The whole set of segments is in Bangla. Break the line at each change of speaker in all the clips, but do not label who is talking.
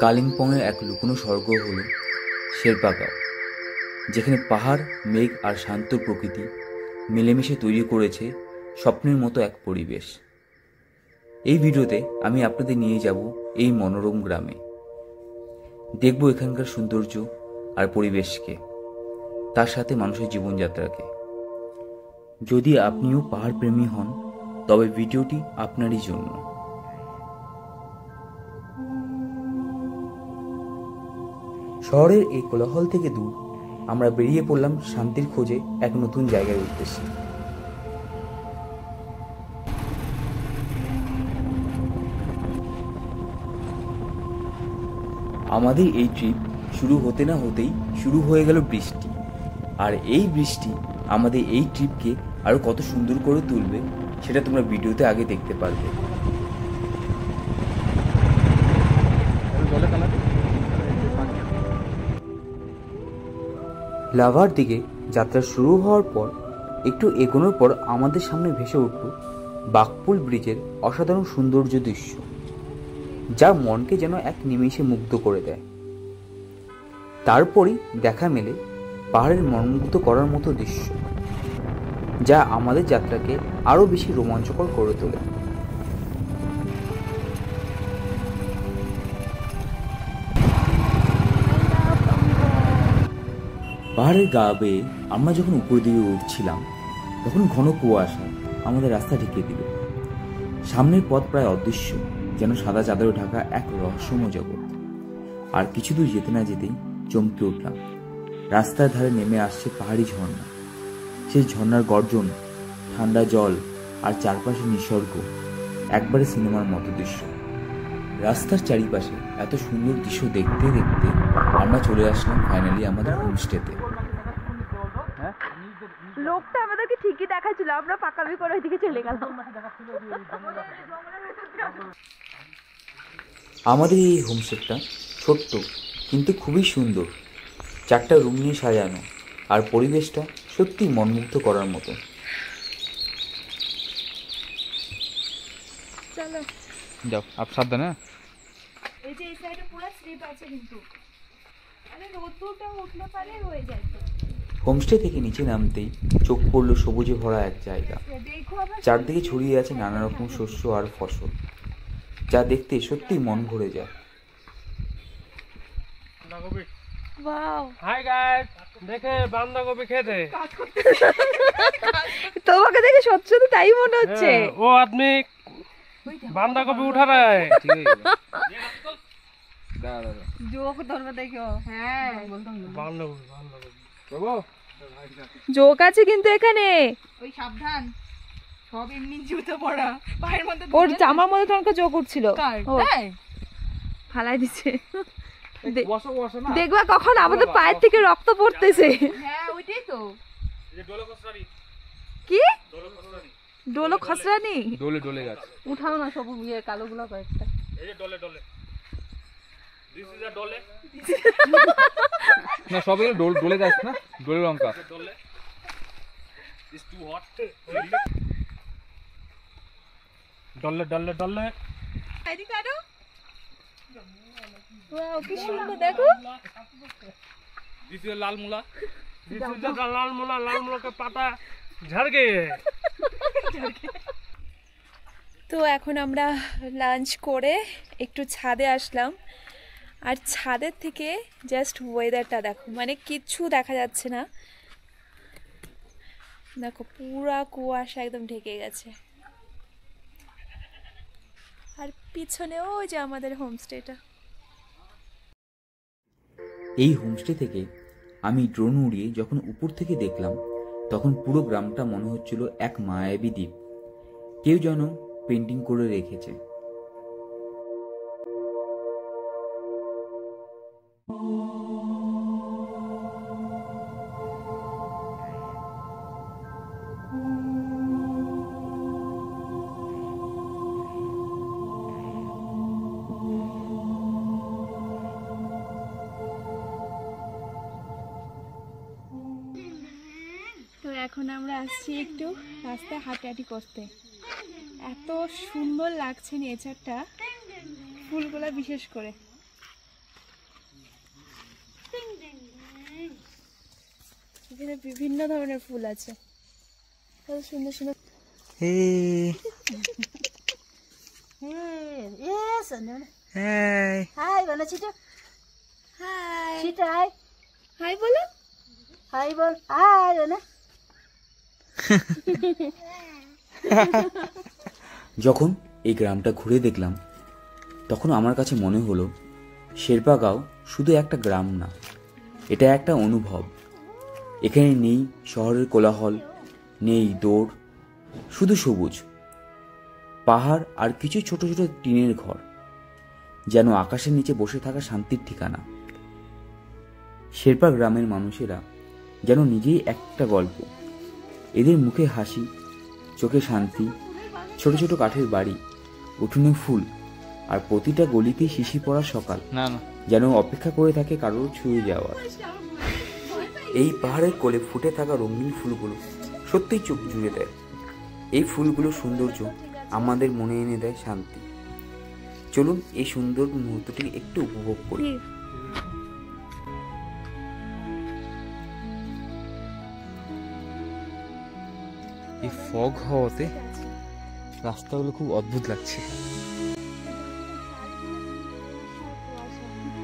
কালিম্পংয়ের এক লুকোনো স্বর্গ হল শেরপা গাঁও, যেখানে পাহাড়, মেঘ আর শান্ত প্রকৃতি মিলেমিশে তৈরি করেছে স্বপ্নের মতো এক পরিবেশ। এই ভিডিওতে আমি আপনাদের নিয়ে যাব এই মনোরম গ্রামে। দেখব এখানকার সৌন্দর্য আর পরিবেশকে, তার সাথে মানুষের জীবনযাত্রাকে। যদি আপনিও পাহাড় প্রেমী হন, তবে ভিডিওটি আপনারই জন্য। শহরের এই কোলাহল থেকে দূর আমরা বেরিয়ে পড়লাম শান্তির খোঁজে এক নতুন জায়গার উদ্দেশ্যে। আমাদের এই ট্রিপ শুরু হতে না হতেই শুরু হয়ে গেল বৃষ্টি, আর এই বৃষ্টি আমাদের এই ট্রিপকে আরো কত সুন্দর করে তুলবে সেটা তোমরা ভিডিওতে আগে দেখতে পারবে। লাভার দিকে যাত্রা শুরু হওয়ার পর একটু এগোনোর পর আমাদের সামনে ভেসে উঠল বাঘপুল ব্রিজের অসাধারণ সৌন্দর্য দৃশ্য, যা মনকে যেন এক নিমেষে মুগ্ধ করে দেয়। তারপরই দেখা মেলে পাহাড়ের মনমুগ্ধ করার মতো দৃশ্য, যা আমাদের যাত্রাকে আরো বেশি রোমাঞ্চকর করে তোলে। পাহাড়ের গা বেয়ে আমরা যখন উপর দিকে উঠছিলাম, তখন ঘন কুয়াশা আমাদের রাস্তা ঢেকে দিল। সামনের পথ প্রায় অদৃশ্য, যেন সাদা চাদরে ঢাকা এক রহস্যময় জগৎ। আর কিছু দূর যেতে না যেতেই চমকে উঠলাম, রাস্তার ধারে নেমে আসছে পাহাড়ি ঝর্ণা। সেই ঝর্ণার গর্জন, ঠান্ডা জল আর চারপাশে নিসর্গ, একবারে সিনেমার মতো দৃশ্য। রাস্তার চারিপাশে এত সুন্দর দৃশ্য দেখতে দেখতে আমরা চলে আসলাম ফাইনালি আমাদের হোমস্টেতে।
লোকটা আমাদেরকে ঠিকই দেখাচ্ছিল, আমরা পাকামি করে ওইদিকে চলে গেলাম।
আমাদের এই হোমস্টেটা ছোট্ট কিন্তু খুবই সুন্দর, 4টা রুম নিয়ে সাজানো, আর পরিবেশটা সত্যি মনমুগ্ধ করার মতো।
চলো
যাও, আপ সাবধানে।
এই যে এই সাইডে পুরো স্লিপ আছে, কিন্তু আরে রোদটা উঠলে পারে হয়ে যায়।
হোমস্টে থেকে নিচে নামতেই চোখ পড়ল সবুজে ভরা এক জায়গা। চারদিকে ছড়িয়ে আছে নানা রকম শস্য আর ফসল, যা দেখতে সত্যি মন ভরে যায়।
ওয়াও,
হাই গাইস, দেখে বাঁধাকপি খেতে।
তোমাকে দেখে সত্যি সত্যি তাই মনে হচ্ছে।
ও আদমি বাঁধাকপি উঠা রায়।
জোক ধরবে দেখো। হ্যাঁ,
বাঁধাকপি
জোক আছে কিন্তু এখানে। ওই সাবধান, সব এমনি জুতো পড়া, পায়ের মধ্যে ওর জামার মধ্যে তোমাকে জোক উঠছিল। হ্যাঁ, ফালাই দিছে। দেখবা কখন আমাদের পায়ের থেকে রক্ত পড়তেছে। হ্যাঁ, ওইটাই তো। কি ডোলো খসরানি?
ডোলে ডোলে গাছ
উঠাও না সব কালো গুলো কয়েকটা।
এই যে ডলে ডলে, দিস ইজ আ ডলে।
না, সব এগুলো ডোলে গাছ না, ডোলে লঙ্কা।
ডলে is too hot. Dole Dole Dole.
ID কার্ডও। ওয়াও, কি সুন্দর দেখো।
দিস ইজ লাল মুলা। দিস ইজ লাল মুলা। লাল মুলা কে পাতা ঝাড় গয়ে।
তো এখন আমরা লাঞ্চ করে একটু ছাদে আসলাম, আর ছাদের থেকে জাস্ট ওয়েদারটা দেখো, মানে কিচ্ছু দেখা যাচ্ছে না। দেখো পুরা কুয়াশা একদম ঢেকে গেছে, আর পিছনেও যে আমাদের হোমস্টেটা।
এই হোমস্টে থেকে আমি ড্রোন উড়িয়ে যখন উপর থেকে দেখলাম, তখন পুরো গ্রামটা মনে হচ্ছিল এক মায়াবী দ্বীপ, কেউ যেন পেন্টিং করে রেখেছে।
তো এখন আমরা আসছি একটু রাস্তায় হাঁটাহাঁটি করতে। এত সুন্দর লাগছে নেচারটা, ফুলগুলা বিশেষ করে। এখানে বিভিন্ন ধরনের ফুল আছে, কত সুন্দর সুন্দর।
হাই বলো ছিটু,
হাই
ছিটু হাই,
হাই বলো।
হাই বল, হাই বলো।
যখন এই গ্রামটা ঘুরে দেখলাম তখন আমার কাছে মনে হলো শেরপাগাঁও শুধু একটা গ্রাম না, এটা একটা অনুভব। এখানে নেই শহরের কোলাহল, নেই দৌড়, শুধু সবুজ পাহাড় আর কিছু ছোট ছোট টিনের ঘর, যেন আকাশের নিচে বসে থাকা শান্তির ঠিকানা। শেরপা গ্রামের মানুষেরা যেন নিজেই একটা গল্প, এদের মুখে হাসি, চোখে শান্তি, ছোট ছোট কাঠের বাড়ি, উঠোনে ফুল, আর প্রতিটা গলিতেই শিশি পড়া সকাল
না না
যেন অপেক্ষা করে থাকে কারোর ছুঁয়ে যাওয়ার। এই পাহাড়ের কোলে ফুটে থাকা রঙিন ফুলগুলো সত্যিই চোখ জুড়ে দেয়। এই ফুলগুলোর সৌন্দর্য আমাদের মনে এনে দেয় শান্তি। চলুন এই সুন্দর মুহূর্তটি একটু উপভোগ করি।
এই ফগ হওয়াতে রাস্তাগুলো খুব অদ্ভুত লাগছে।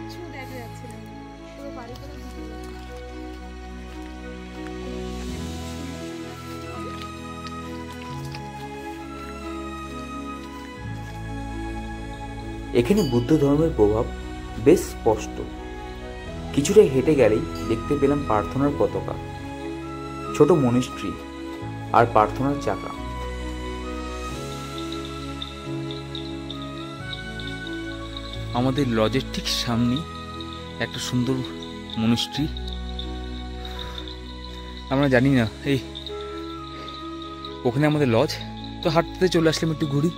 কিছু দেখা যাচ্ছে না, পুরো বাড়িগুলো ঢুকে গেছে।
এখানে বুদ্ধ ধর্মের প্রভাব বেশ স্পষ্ট। কিছুটা হেঁটে গেলেই দেখতে পেলাম প্রার্থনার পতাকা, ছোট মনিস্ট্রি আর প্রার্থনার চাকা।
আমাদের লজের ঠিক সামনে একটা সুন্দর মনিস্ট্রি। আমরা জানি না এই ওখানে আমাদের লজ, তো হাঁটতে চলে আসলাম একটু ঘুরি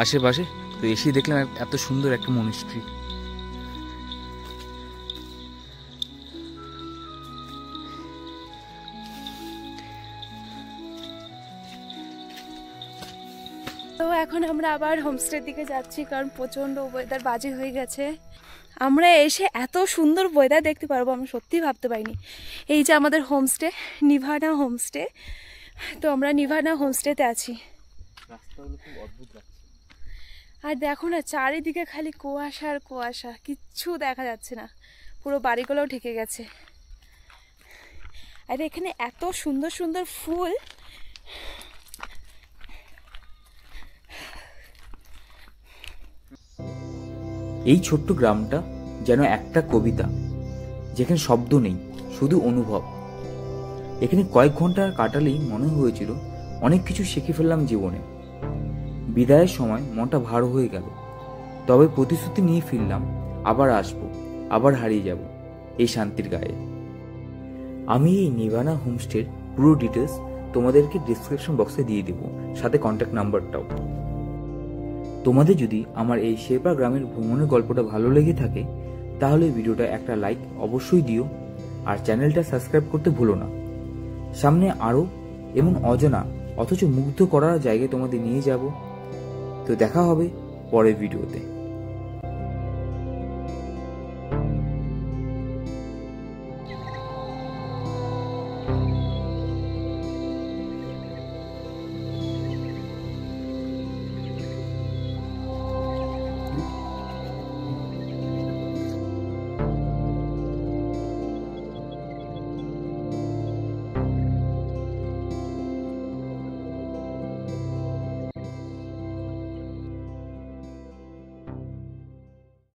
আশেপাশে, তো এসে দেখলাম এত সুন্দর একটা মনিস্ট্রি।
তো এখন আমরা আবার হোমস্টের দিকে যাচ্ছি, কারণ প্রচণ্ড ওয়েদার বাজে হয়ে গেছে। আমরা এসে এত সুন্দর ওয়েদার দেখতে পারবো আমরা সত্যিই ভাবতে পারিনি। এই যে আমাদের হোমস্টে, নিভানা হোমস্টে। তো আমরা নিভানা হোমস্টেতে আছি। আর দেখো না, চারিদিকে খালি কুয়াশা আর কুয়াশা, কিচ্ছু দেখা যাচ্ছে না, পুরো বাড়িগুলোও ঢেকে গেছে। আর এখানে এত সুন্দর সুন্দর ফুল,
এই ছোট্ট গ্রামটা যেন একটা কবিতা, যেখানে শব্দ নেই, শুধু অনুভব। এখানে কয়েক ঘন্টা কাটালেই মনে হয়েছিল অনেক কিছু শিখে ফেললাম জীবনে। বিদায়ের সময় মনটা ভার হয়ে গেল, তবে প্রতিশ্রুতি নিয়ে ফিরলাম, আবার আসবো, আবার হারিয়ে যাব এই শান্তির গায়ে। আমি এই নিভানা হোমস্টের পুরো ডিটেলস তোমাদেরকে ডিসক্রিপশন বক্সে দিয়ে দেব, সাথে কন্ট্যাক্ট নাম্বারটাও। তোমাদের যদি আমার এই শেরপা গ্রামের ভ্রমণের গল্পটা ভালো লেগে থাকে তাহলে ভিডিওটা একটা লাইক অবশ্যই দিও, আর চ্যানেলটা সাবস্ক্রাইব করতে ভুলো না। সামনে আরও এমন অজানা অথচ মুগ্ধ করার জায়গায় তোমাদের নিয়ে যাব। তো দেখা হবে পরের ভিডিওতে।